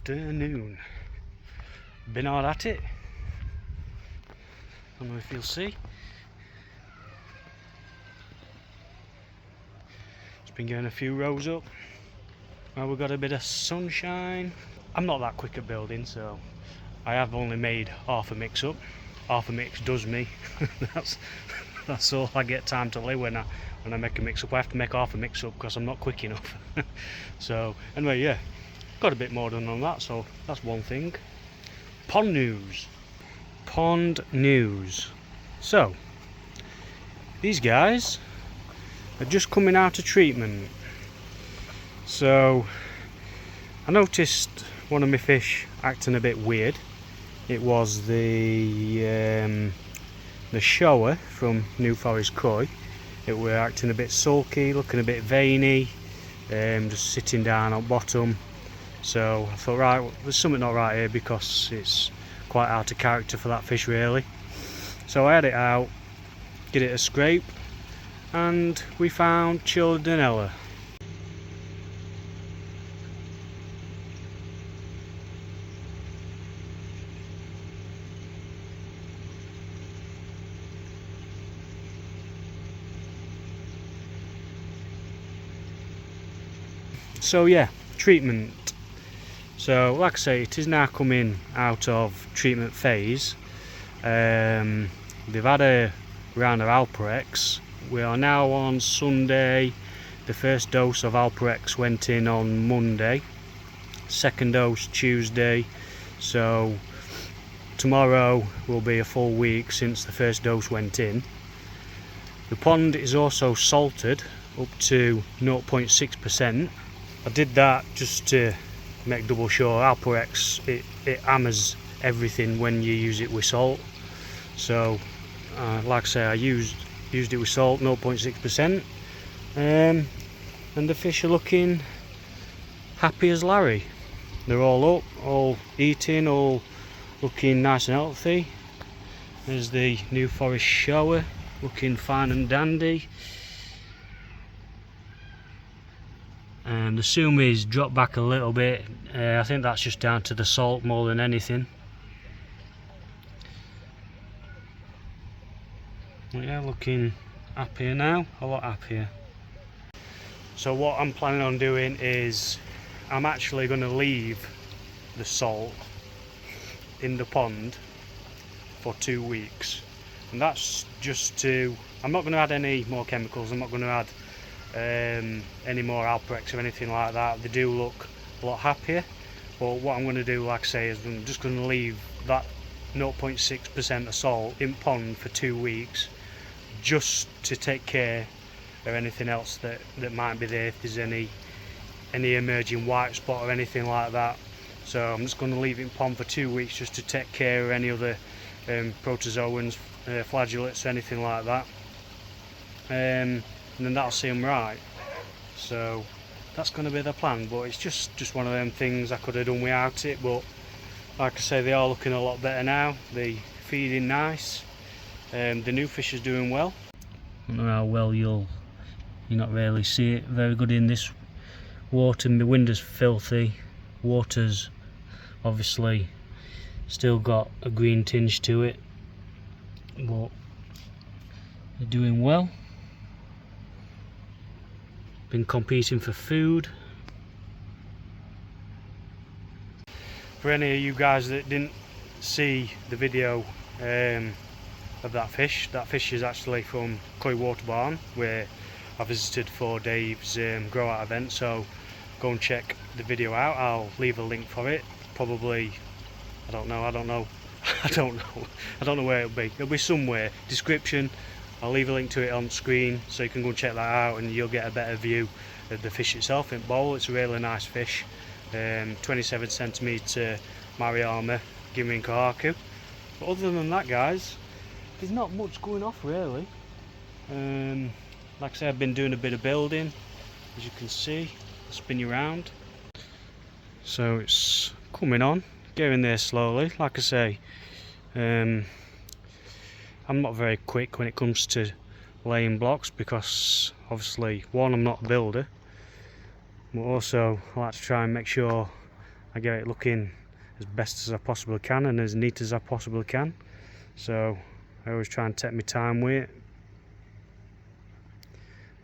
afternoon. Been hard at it. I don't know if you'll see. Just been getting a few rows up. Now we've got a bit of sunshine. I'm not that quick at building, so I have only made half a mix up. Half a mix does me. that's all I get time to live when I make a mix up. I have to make half a mix up because I'm not quick enough. So anyway, yeah, got a bit more done on that, so that's one thing. Pond news. So these guys are just coming out of treatment. So I noticed one of my fish acting a bit weird. It was the shower from New Forest Koi. It were acting a bit sulky, looking a bit veiny, just sitting down on bottom. So I thought, right, well, there's something not right here because it's quite out of character for that fish really. So I had it out, did it a scrape, and we found Chilodonella. So yeah, treatment. So like I say, it is now coming out of treatment phase. They've had a round of Alparex. We are now on Sunday. The first dose of Alparex went in on Monday. Second dose Tuesday. So tomorrow will be a full week since the first dose went in. The pond is also salted up to 0.6%. I did that just to make double sure. Alparex, it hammers everything when you use it with salt. So like I say, I used it with salt, 0.6%, and the fish are looking happy as Larry. They're all up, all eating, all looking nice and healthy. There's the New Forest shower, looking fine and dandy. The sumi's dropped back a little bit. I think that's just down to the salt more than anything. Yeah, looking happier now, a lot happier. So what I'm planning on doing is I'm actually going to leave the salt in the pond for 2 weeks, and that's just to, I'm not going to add any more chemicals, I'm not going to add any more Alparex or anything like that. They do look a lot happier, but what I'm going to do, like I say, is I'm just going to leave that 0.6% of salt in pond for 2 weeks, just to take care of anything else that might be there, if there's any emerging white spot or anything like that. So I'm just going to leave it in pond for 2 weeks just to take care of any other protozoans, flagellates, anything like that. And then that'll see them right. So that's going to be the plan, but it's just one of them things. I could have done without it, but like I say, they are looking a lot better now. They feeding nice. The new fish is doing well. I don't know how well you'll not really see it very good in this water. My window's filthy. Water's obviously still got a green tinge to it, but they're doing well. Been competing for food. For any of you guys that didn't see the video of that fish is actually from Koi Water Barn, where I visited for Dave's grow out event, so go and check the video out. I'll leave a link for it, probably, I don't know where it'll be somewhere, description. I'll leave a link to it on screen so you can go and check that out, and you'll get a better view of the fish itself in bowl. It's a really nice fish. 27cm Mariama, Gimrin Kohaku. But other than that, guys, there's not much going off really. Like I said, I've been doing a bit of building, as you can see. I'll spin you around. So it's coming on, getting there slowly. Like I say, I'm not very quick when it comes to laying blocks because obviously, one, I'm not a builder, but also I like to try and make sure I get it looking as best as I possibly can and as neat as I possibly can. So I always try and take my time with it.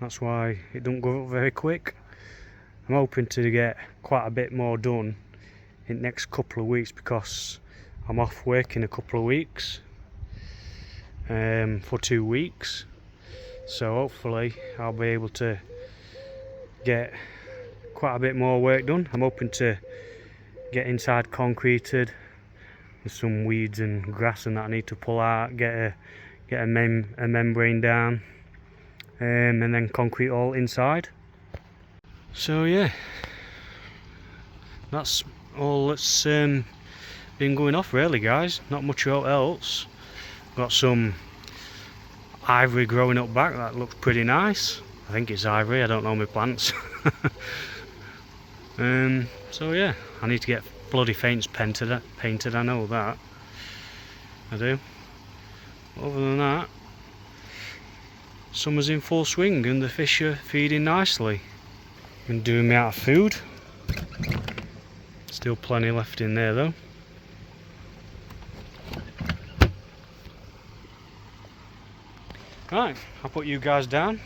That's why it don't go up very quick. I'm hoping to get quite a bit more done in the next couple of weeks because I'm off work in a couple of weeks, for 2 weeks. So hopefully I'll be able to get quite a bit more work done. I'm hoping to get inside concreted with some weeds and grass and that I need to pull out, get a membrane down, and then concrete all inside. So yeah, that's all that's been going off really, guys. Not much else. Got some ivory growing up back, that looks pretty nice. I think it's ivory, I don't know my plants. So yeah, I need to get bloody fence painted, I know that. I do. Other than that, summer's in full swing and the fish are feeding nicely. I'm doing me out of food. Still plenty left in there though. Right, I'll put you guys down.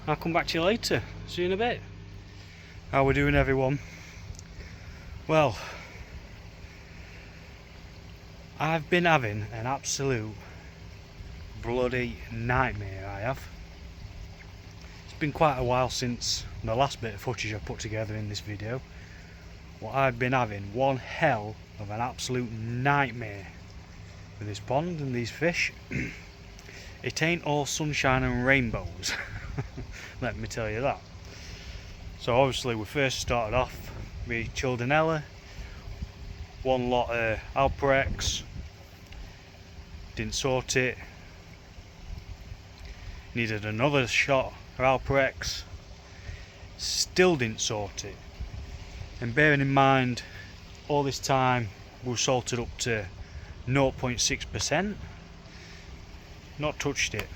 I'll come back to you later. See you in a bit. How we doing, everyone? Well, I've been having an absolute bloody nightmare, I have. It's been quite a while since the last bit of footage I put together in this video. Well, I've been having one hell of an absolute nightmare with this pond and these fish. It ain't all sunshine and rainbows, let me tell you that. So obviously we first started off with Chilodonella, one lot of Alparex, didn't sort it, needed another shot of Alparex, still didn't sort it. And bearing in mind all this time we've salted up to 0.6%, not touched it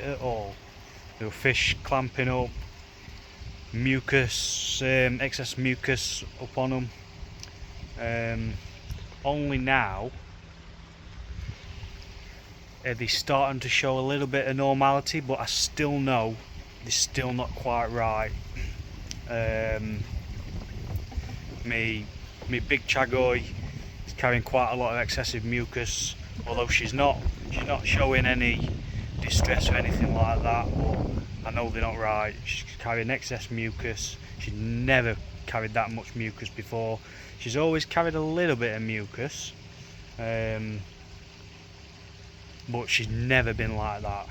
at all. There were fish clamping up, mucus, excess mucus up on them. Only now are they starting to show a little bit of normality, but I still know they're still not quite right. Me big chagoy is carrying quite a lot of excessive mucus, although she's not showing any distress or anything like that, but I know they're not right. She's carrying excess mucus. She's never carried that much mucus before. She's always carried a little bit of mucus, but she's never been like that.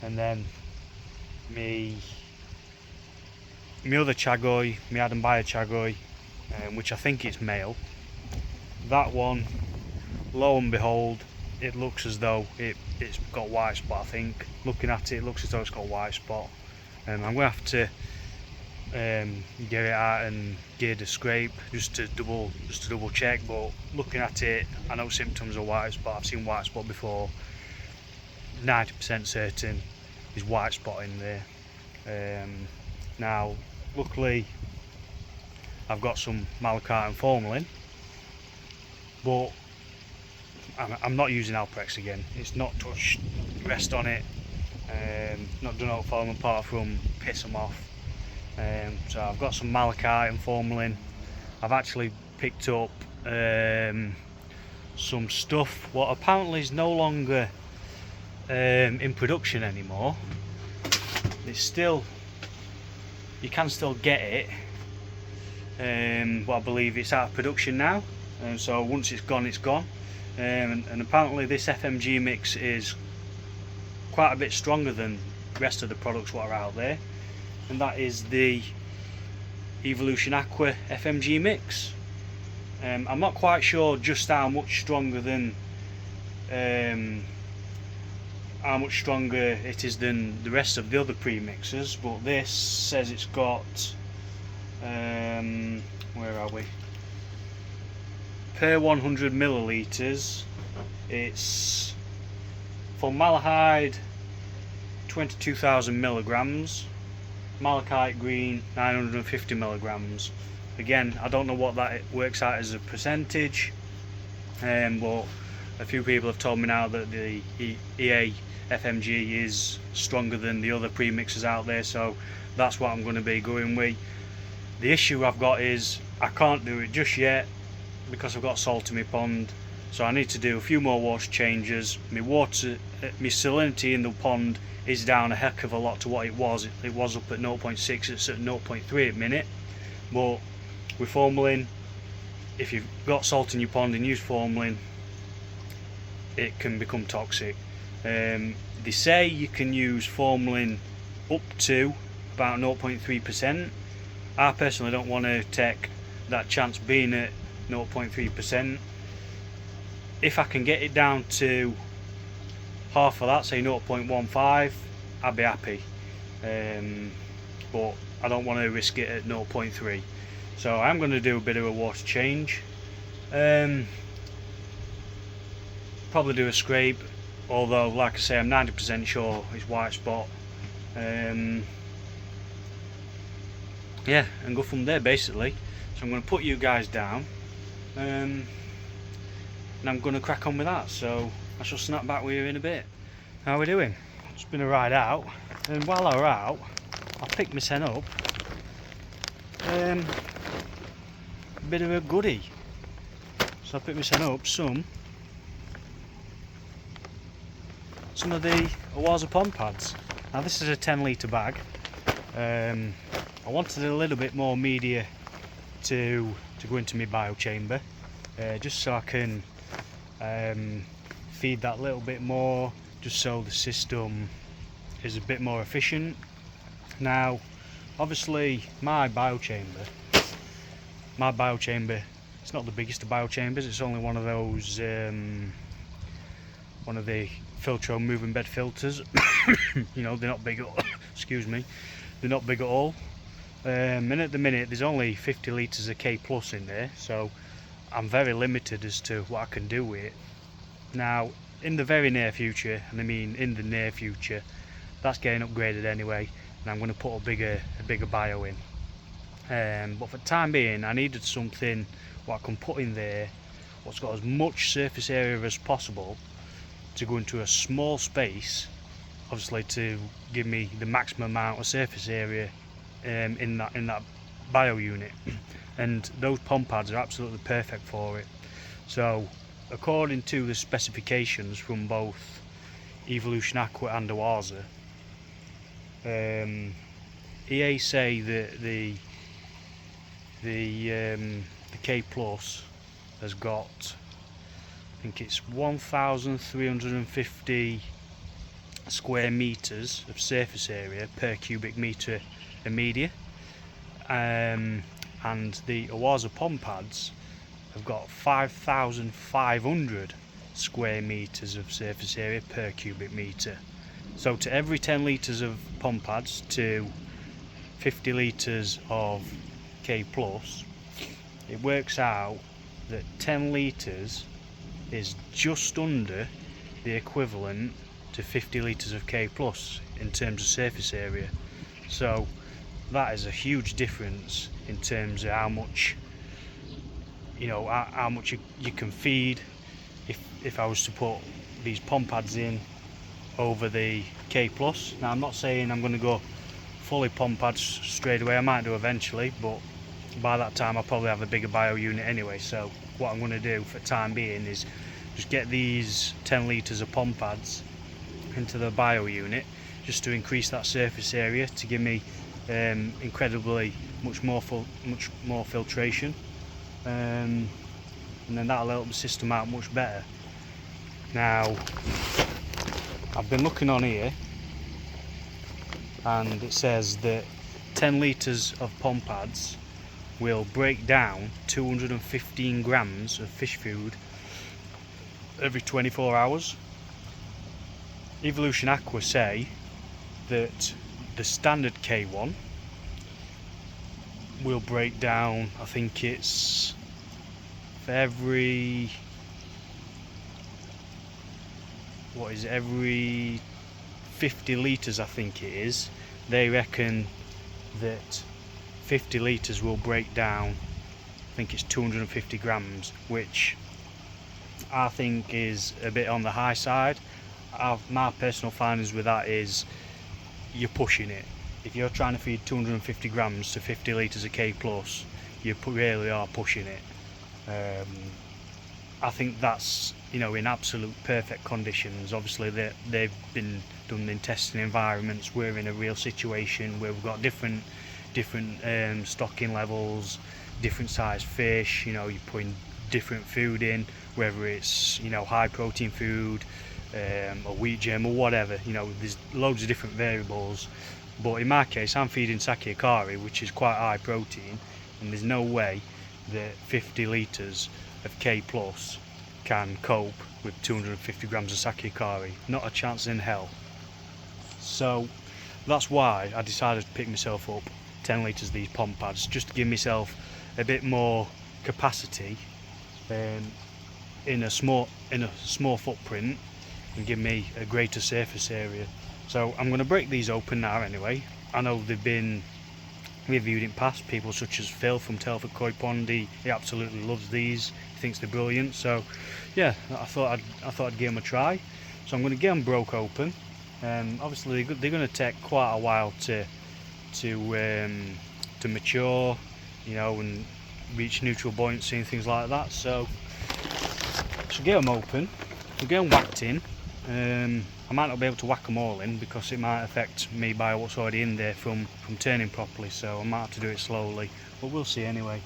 And then me other chagoy, me Adam Bayer chagoy, which I think is male, that one, lo and behold, it looks as though it's got white spot. I think looking at it, it looks as though it's got white spot. I'm going to have to get it out and give it a scrape just to double check, but looking at it I know symptoms of white spot. I've seen white spot before. 90% certain there's white spot in there. Now luckily I've got some malachite and formalin, but I'm not using Alparex again. It's not touched rest on it, not done out for them apart from piss them off. So I've got some malachite and formalin. I've actually picked up some stuff what apparently is no longer in production anymore. It's still, you can still get it, but I believe it's out of production now, and so once it's gone, it's gone. And apparently this FMG mix is quite a bit stronger than the rest of the products what are out there, and that is the Evolution Aqua FMG mix. I'm not quite sure just how much stronger than it is than the rest of the other premixes, but this says it's got where are we? Per 100 milliliters, it's formaldehyde 22,000 milligrams, malachite green 950 milligrams, Again, I don't know what that works out as a percentage, but a few people have told me now that the EA FMG is stronger than the other premixes out there, so that's what I'm going to be going with. The issue I've got is I can't do it just yet because I've got salt in my pond, so I need to do a few more wash changes. My salinity in the pond is down a heck of a lot to what it was. It was up at 0.6, it's at 0.3 at the minute, but with formalin, if you've got salt in your pond and use formalin, it can become toxic. They say you can use formalin up to about 0.3%. I personally don't want to take that chance being at 0.3%. If I can get it down to half of that, say 0.15, I'd be happy, but I don't want to risk it at 0.3. So I'm going to do a bit of a wash change, probably do a scrape, although like I say I'm 90% sure it's white spot. Yeah, and go from there basically. So I'm going to put you guys down, and I'm going to crack on with that, so I shall snap back with you in a bit. How are we doing? It's been a ride out, and while I were out I picked my scent up a bit of a goodie. So I picked my scent up some of the Oase pond pads. Now this is a 10 litre bag. I wanted a little bit more media to go into my biochamber, just so I can feed that little bit more, just so the system is a bit more efficient. Now obviously my biochamber, it's not the biggest of biochambers, it's only one of those one of the Filtro moving bed filters. You know, they're not big at all. Excuse me, they're not big at all. And at the minute there's only 50 litres of K plus in there, so I'm very limited as to what I can do with it. Now in the very near future, and I mean in the near future, that's getting upgraded anyway, and I'm going to put a bigger bio in. But for the time being I needed something what I can put in there what's got as much surface area as possible to go into a small space, obviously to give me the maximum amount of surface area in that bio unit. And those pond pads are absolutely perfect for it. So according to the specifications from both Evolution Aqua and Oase, EA say that the K Plus has got, I think it's 1,350 square meters of surface area per cubic meter of media, and the Oase pond pads have got 5,500 square meters of surface area per cubic meter. So to every 10 litres of pond pads to 50 litres of K plus, it works out that 10 litres is just under the equivalent to 50 litres of K plus in terms of surface area. So that is a huge difference in terms of how much, you know, how much you can feed if I was to put these pond pads in over the K plus. Now I'm not saying I'm going to go fully pond pads straight away, I might do eventually, but by that time I'll probably have a bigger bio unit anyway. So what I'm going to do for the time being is just get these 10 litres of pond pads into the bio unit, just to increase that surface area to give me incredibly much more filtration, and then that'll help the system out much better. Now I've been looking on here and it says that 10 litres of pond pads will break down 215 grams of fish food every 24 hours. Evolution Aqua say that the standard K1 will break down, I think it's for every, what is it, every 50 litres I think it is. They reckon that 50 litres will break down, I think it's 250 grams, which I think is a bit on the high side. My personal findings with that is you're pushing it. If you're trying to feed 250 grams to 50 litres of K plus, you really are pushing it. I think that's, you know, in absolute perfect conditions. Obviously they've been done in testing environments. We're in a real situation where we've got different stocking levels, different size fish. You know, you're putting different food in, whether it's, you know, high protein food, or wheat germ or whatever. You know, there's loads of different variables. But in my case, I'm feeding sake akari, which is quite high protein, and there's no way that 50 litres of K plus can cope with 250 grams of sake akari. Not a chance in hell. So that's why I decided to pick myself up 10 litres of these pom pads, just to give myself a bit more capacity in a small footprint, and give me a greater surface area. So I'm going to break these open now anyway. I know they've been reviewed in past, people such as Phil from Telford Koi Pond. He absolutely loves these, he thinks they're brilliant. So yeah, I thought I'd give them a try. So I'm going to get them broke open. Obviously they're going to take quite a while to mature, you know, and reach neutral buoyancy and things like that. So get them open, we'll get them whacked in. I might not be able to whack them all in because it might affect me by what's already in there from turning properly, so I might have to do it slowly, but we'll see anyway.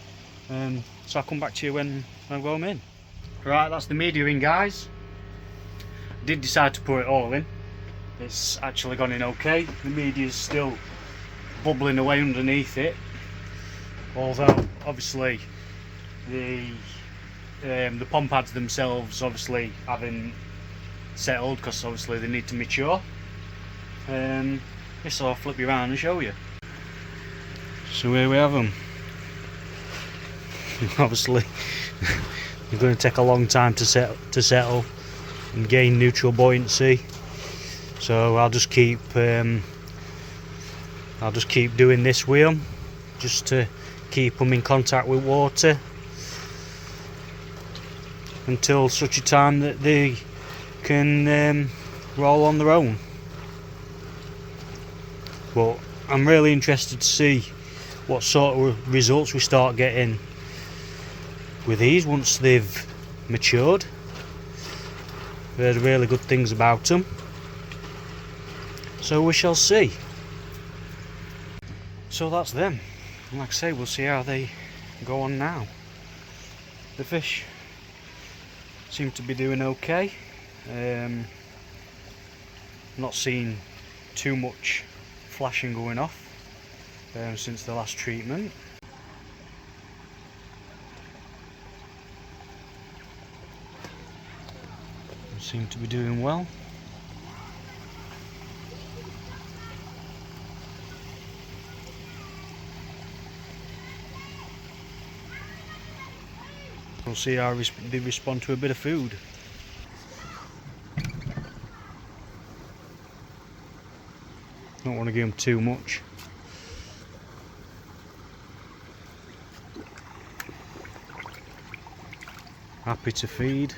So I'll come back to you when I've got them in. Right, that's the media in, guys. I did decide to put it all in. It's actually gone in okay. The media's still bubbling away underneath it, although obviously the pom pads themselves obviously haven't settled, because obviously they need to mature. Yes, I'll flip you around and show you. So here we have them. Obviously they're going to take a long time to settle and gain neutral buoyancy, so I'll just keep doing this with them just to keep them in contact with water until such a time that they can roll on their own. But I'm really interested to see what sort of results we start getting with these once they've matured. I've heard really good things about them, so we shall see. So that's them. Like I say, we'll see how they go on now. The fish seem to be doing okay. Not seen too much flashing going off since the last treatment. Seem to be doing well. We'll see how they respond to a bit of food. Don't want to give them too much. Happy to feed.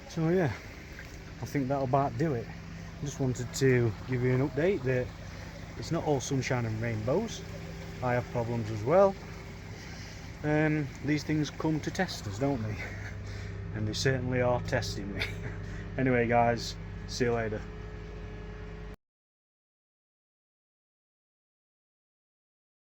So yeah, I think that'll about do it. I just wanted to give you an update that it's not all sunshine and rainbows. I have problems as well. These things come to test us, don't they? And they certainly are testing me. Anyway guys, see you later.